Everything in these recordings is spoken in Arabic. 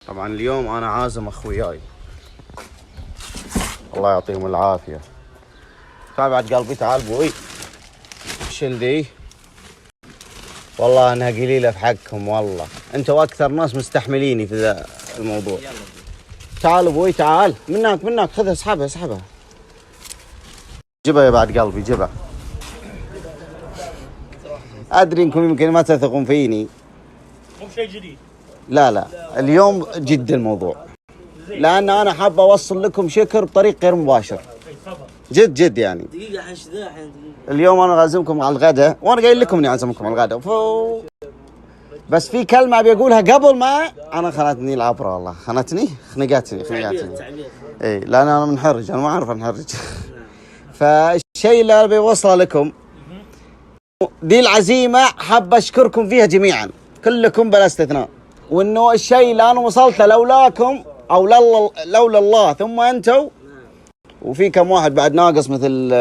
طبعا اليوم انا عازم اخوياي الله يعطيهم العافيه. تعال بعد قلبي، تعال بوي. شيل دي، والله انها قليله في حقكم، والله انتوا اكثر ناس مستحمليني في ذا الموضوع. تعال ابوي تعال، منك خذها، اسحبها. جيبها يا بعد قلبي، جيبها. ادري انكم يمكن ما تثقون فيني. مو شيء جديد. لا اليوم جد الموضوع، لان انا حاب اوصل لكم شكر بطريق غير مباشر. جد يعني. دقيقة حنشذاح اليوم انا غازمكم على الغداء، وانا قايل لكم اني عازمكم على الغداء. بس في كلمة ابي اقولها قبل ما انا خنتني العبرة، والله خنقتني. اي لان انا منحرج، انا ما اعرف انحرج. فالشيء اللي ابي اوصله لكم دي العزيمة، حاب اشكركم فيها جميعا كلكم بلا استثناء، وانه الشيء اللي انا وصلت له لولاكم او لولا الله ثم انتم، وفي كم واحد بعد ناقص مثل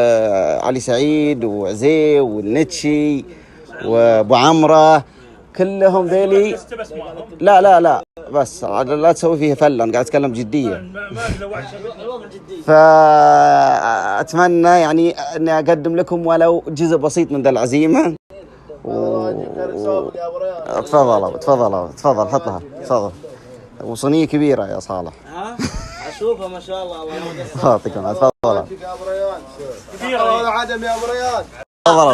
علي سعيد وعزي والنتشي وابو عمره، كلهم ذيلي. لا بس لا تسوي فيها فله، انا قاعد اتكلم جديه. فاتمنى يعني اني اقدم لكم ولو جزء بسيط من ذا العزيمه. تفضل حطها، تفضل. وصينيه كبيره يا صالح. اشوفها ما شاء الله. الله يعطيكم. تفضل كبيره ولا عدم يا ابو ريان.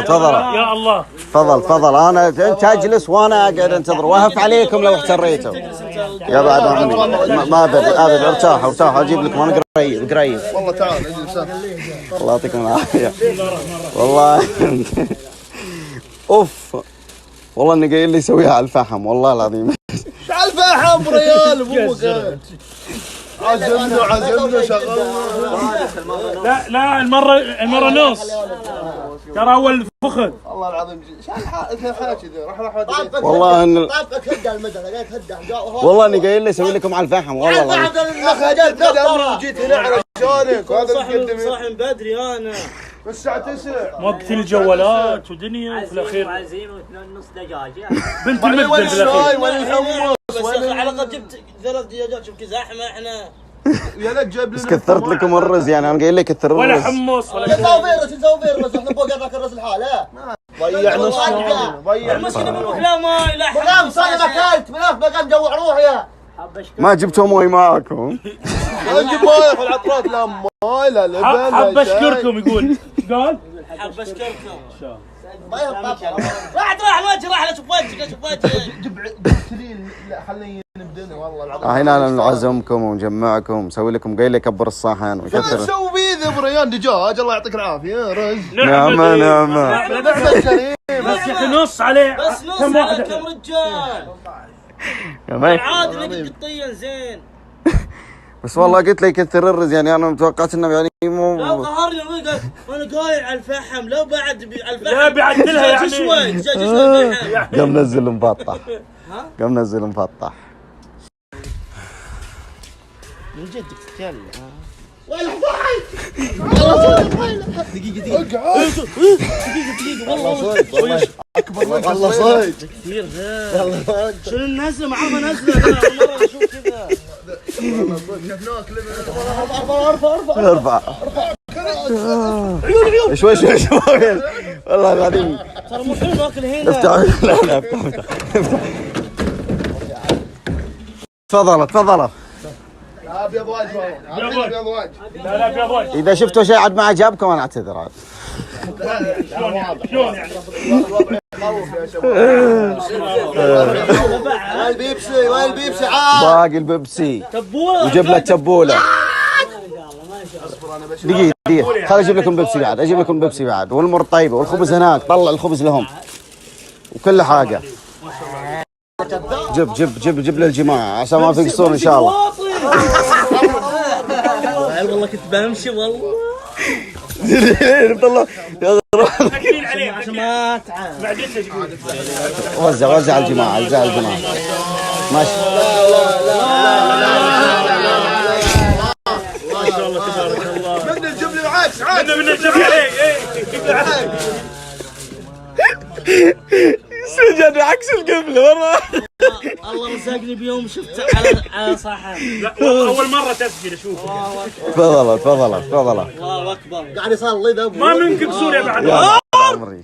تفضل يا الله. تفضل انا انت اجلس وانا قاعد انتظر، واهف عليكم لو احتريتوا. يا بعد ما ابد ارتاحوا اجيب لكم انا قريب. والله تعال اجلس. الله يعطيكم العافيه. والله اوف، والله اني قايل لي يسويها على الفحم، والله العظيم. ايش على الفحم ريال ابوك؟ عزمنا شغلنا. لا المره نص. ترى اول فخذ. والله العظيم ايش الحاكي ذا؟ راح والله ان طابقك هدى المدى، لقيت هدى. والله اني قايل لي اسوي لكم على الفحم، والله العظيم. يا اخي جيت هنا على شلونك وهذا صاحي من بدري انا. الساعة 9 وقت الجوالات ودنيا، وفي الاخير عزيمه ونص دجاج. بنت المدن في الاخير. وين الحمص؟ بس على الاقل جبت 3 دجاجات. شوف كذا زحمه احنا. يا لك جايب بس كثرت لكم الرز، يعني انا قايل لك كثر الرز. ولا حمص ولا شيء. نسوي فيروس احنا فوق هذاك الرز الحالة. ضيع نص المشكله بالمخ لا ماي لا مقام صار ما اكلت مقام جوع روحي. ما جبتوا موي معاكم؟ نجيب مويه في العطرات. لا مويه لا لبن. حاب اشكركم يقول. قال حاب اشكركم. راح الوجه، راح اشوف وجهك. جيب سليل خليني نبدأ والله العظيم. هنا انا نعزمكم ونجمعكم، نسوي لكم قايل لي كبر الصحن وكثر. نسوي بيه ذا بريان دجاج، الله يعطيك العافيه. رز نعمة بس يا اخي نص عليه. بس نص على كم رجال. عادي نقد قطيا زين. بس والله قلت لي كثر الرز، يعني انا متوقعت انه يعني مو. لا قهرني وانا قايل على الفحم. لو بعد على الفحم لا بعدلها يعني. شوي الفحم. قام نزل مفطح. من جدك تتكلم. وين دقيقة والله اكبر والله صيد كثير ذا. شنو النزله ما عرفه نزله. انا مره اشوف كذا. ارفع شوي والله العظيم. ترى مو حلو ناكل هنا. افتح. تفضل. ابيض واجد. لا ابيض واجد. اذا شفتوا شيء عاد ما عجبكم انا اعتذر عاد. شلون يعني؟ وين البيبسي باقي البيبسي وجيب لك تبوله. دقيقة خل اجيب لكم بيبسي بعد، والامور طيبة، والخبز هناك، طلع الخبز لهم وكل حاجة. جيب للجماعة عشان ما تقصرون ان شاء الله. والله كنت بمشي والله. والله يا اكلين عليه عشان ما تعال. وزع على الجماعة. ماشي. ما شاء الله تبارك الله. بدنا نجيب لي العكس. بدنا نجيب عليه. سجن عكس القبلة والله. الله رزقني بيوم شفت على صحن. لا والله اول مره تسجيل اشوفه. تفضل تفضل تفضل. الله اكبر. قاعد يصلي ذا ما منكم سوريا بعد. يلا عمري.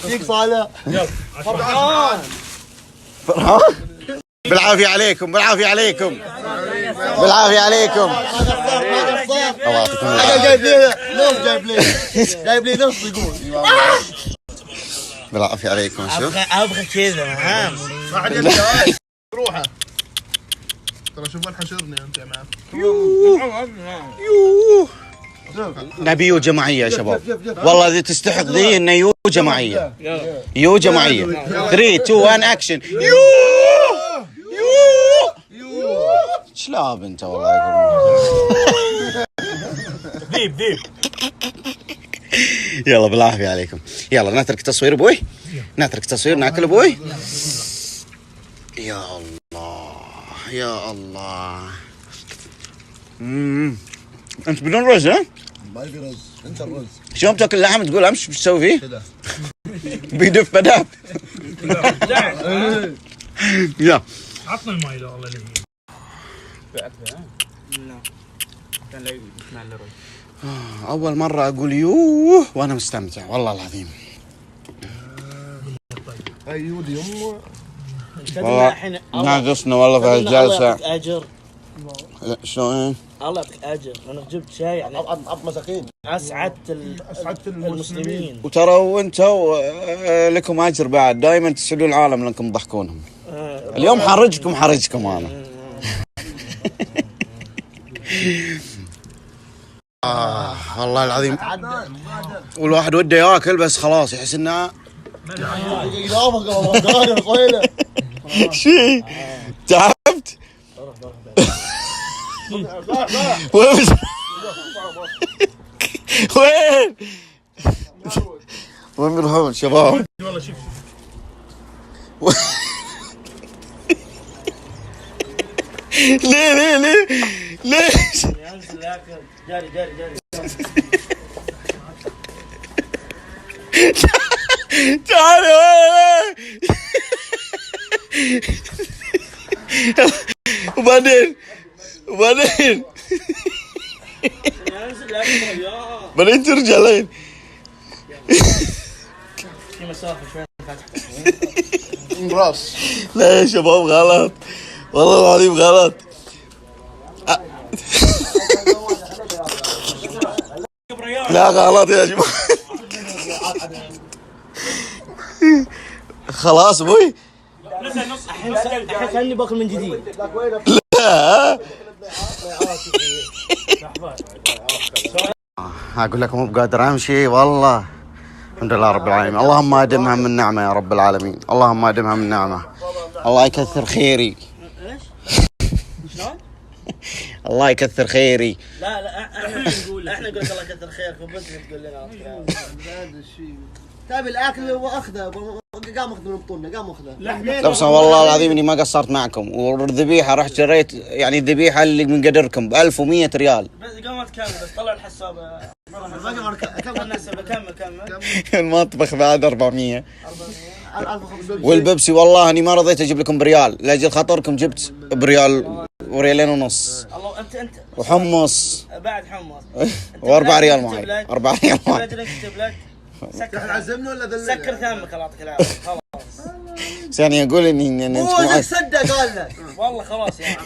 فيك صالح. فرحان. فرحان؟ بالعافية عليكم بالعافية عليكم بالعافية عليكم. الله يعطيكم العافية. جايب لي نص جايب لي نص يقول. بالعافية عليكم. شوف ابغى كذا ها. راح يدي روحه. ترى شوف وين حشرني انت يا معلم. نبي يو جماعية يا شباب. والله ذي تستحق ذي انه يو جماعية. يو جماعية. 3 2 1 اكشن. يو شلاب انت والله يقولون. ذيب. يلا بالعافية عليكم. يلا نترك تصوير ابوي. نترك تصوير ناكل ابوي. يا الله يا الله. انت بدون رز ها؟ ما يبي رز انت الرز. شلون تاكل اللحم تقول امس ايش تسوي فيه؟ بيدف بداب. يا عطنا الماي لو الله يلهيك. اول مرة اقول يوه وانا مستمتع والله العظيم. ايودي يمه. والله ناقصنا والله في هالجلسة. اجر. شلون؟ الله يعطيك اجر. انا جبت شاي يعني عط مساكين. اسعدت المسلمين. وترى وانتوا لكم اجر بعد. دائما تسعدون العالم لانكم تضحكونهم. اليوم حرجكم انا. والله العظيم. والواحد وده ياكل بس خلاص يحس انه يلامك والله طويله. شي تعبت. وين وين وين بنروحون شباب؟ والله شوف ليه ليش؟ جاري تعال وبعدين بعدين ترجع لين في مسافه شوي. راس. لا يا شباب غلط والله العظيم غلط. لا غلط يا جماعة. خلاص ابوي. الحين كاني باكل من جديد. لا اقول لكم مو بقادر امشي والله. الحمد لله رب العالمين. اللهم ادمها من نعمه يا رب العالمين. اللهم ادمها من نعمه. الله يكثر خيري. ايش؟ شلون؟ الله يكثر خيري. لا احنا نقول الله يكثر خيركم بس تقول لنا هذا الشيء. تابي الاكل واخذه قام اخذ من بطولنا قام اخذه. طبعا والله العظيم اني ما قصرت معكم. والذبيحه رحت شريت يعني الذبيحه اللي من قدركم ب 1100 ريال. بس قامت كامل بس طلع الحساب. كمل المطبخ بعد 400. والبيبسي والله اني ما رضيت اجيب لكم بريال لاجل خاطركم جبت بريال وريالين ونص. الله انت وحمص بعد حمص. و4 ريال معي 4 ريال معي. اكتب لك سكر عزمنا ولا ذل؟ سكر ثمك الله يعطيك العافيه خلاص. يعني اقول اني هو صدق قال لك والله خلاص يعني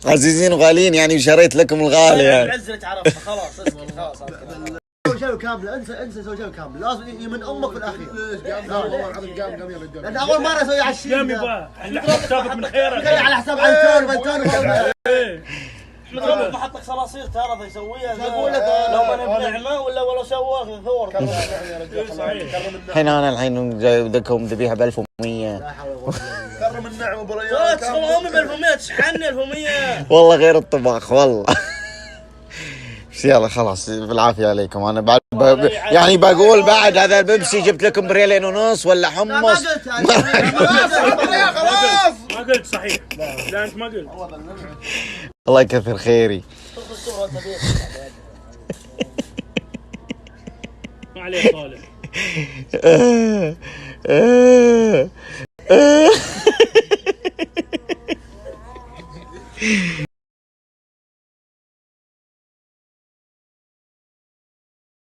عزيزين وغاليين يعني وشريت لكم الغالي يعني. العز اللي تعرفه خلاص اسكت خلاص. سوي شيء كامل. انسى سوي شيء كامل. لازم من امك في الاخير. ليش قام والله العظيم قام يا رجال. لان اول مره اسوي على الشيء. قام يبا احنا حسابك من خيرك. على حساب عنتون احمد ربك ما حطك صراصير تعرف يسويها. اقول لك لو ما بنعمه ولا سواه من ثور. الحين انا الحين جايب لكم ذبيحه ب 1100. كرم النعم ابو لا ريان. تدخل امي ب 1100 تشحنني 1100. والله غير الطباخ والله. بس يلا خلاص بالعافيه عليكم. انا بعد يعني بقول بعد هذا البيبسي جبت لكم بريالين ونص ولا حمص. ما قلت صحيح. لا انت ما قلت. الله يكثر خيري. ما عليه صالح. إيه.